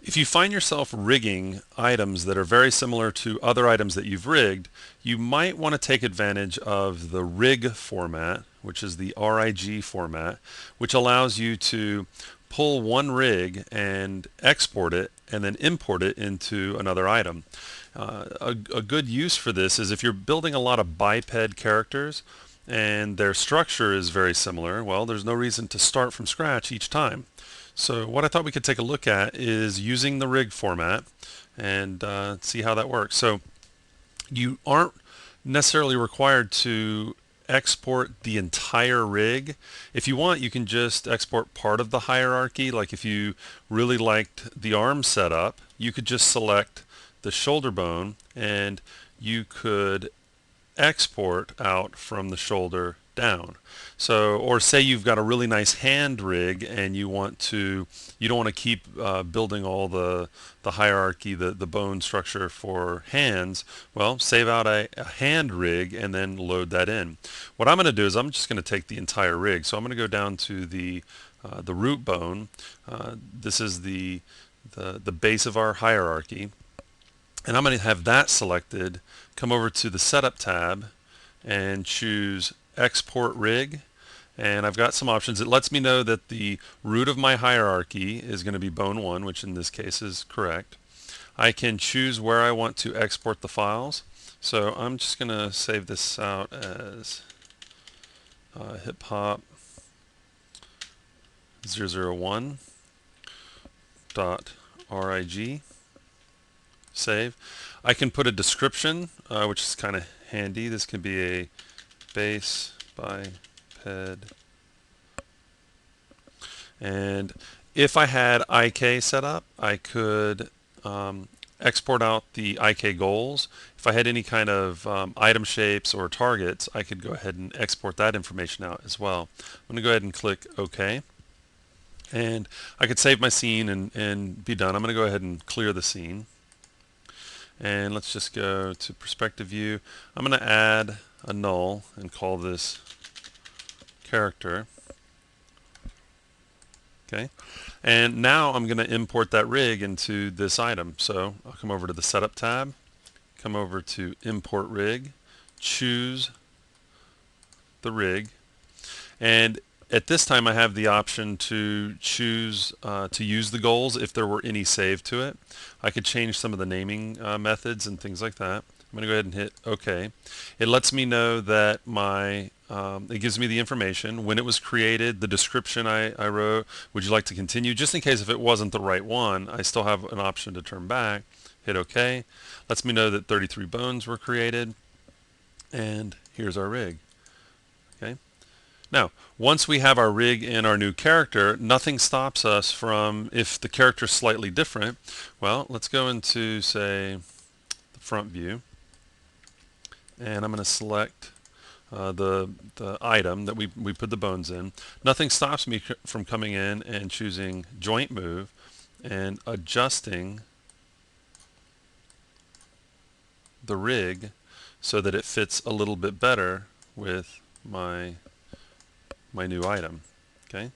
If you find yourself rigging items that are very similar to other items that you've rigged, you might want to take advantage of the rig format, which is the RIG format, which allows you to pull one rig and export it and then import it into another item. A good use for this is if you're building a lot of biped characters and their structure is very similar, well, there's no reason to start from scratch each time. So what I thought we could take a look at is using the rig format and see how that works. So you aren't necessarily required to export the entire rig. If you want, you can just export part of the hierarchy. Like if you really liked the arm setup, you could just select the shoulder bone and you could export out from the shoulder down. So, or say you've got a really nice hand rig and you don't want to keep building all the hierarchy, the bone structure for hands. Well, save out a hand rig and then load that in. What I'm going to do is I'm just going to take the entire rig. So I'm going to go down to the root bone. This is the base of our hierarchy. And I'm going to have that selected, come over to the Setup tab and choose Export Rig. And I've got some options. It lets me know that the root of my hierarchy is going to be bone 1, which in this case is correct. I can choose where I want to export the files. So I'm just going to save this out as hip hop 001.rig. Save. I can put a description, which is kind of handy. This can be a base biped. And if I had IK set up, I could export out the IK goals. If I had any kind of item shapes or targets, I could go ahead and export that information out as well. I'm going to go ahead and click OK. And I could save my scene and be done. I'm going to go ahead and clear the scene. And let's just go to perspective view. I'm going to add a null and call this character. Okay. And now I'm going to import that rig into this item. So I'll come over to the Setup tab, come over to Import Rig, choose the rig, and at this time I have the option to choose to use the goals if there were any saved to it. I could change some of the naming methods and things like that. I'm going to go ahead and hit OK. It lets me know that it gives me the information, when it was created, the description I wrote, would you like to continue? Just in case if it wasn't the right one, I still have an option to turn back. Hit OK. Lets me know that 33 bones were created. And here's our rig. Okay. Now, once we have our rig and our new character, nothing stops us from, if the character is slightly different, well, let's go into, say, the front view. And I'm going to select the item that we put the bones in. Nothing stops me from coming in and choosing Joint Move and adjusting the rig so that it fits a little bit better with my new item. Okay,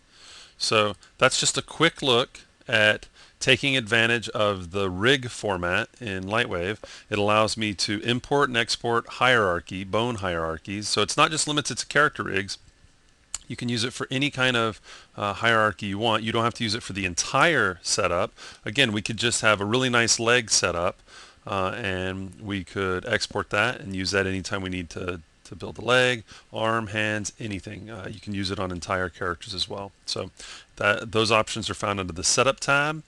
so that's just a quick look at taking advantage of the rig format in Lightwave. It allows me to import and export hierarchy, bone hierarchies. So it's not just limited to character rigs. You can use it for any kind of hierarchy you want. You don't have to use it for the entire setup. Again, we could just have a really nice leg setup and we could export that and use that anytime we need to build a leg, arm, hands, anything. You can use it on entire characters as well. So those options are found under the Setup tab,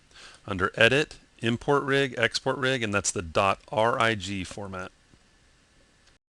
under Edit, Import Rig, Export Rig, and that's the .rig format.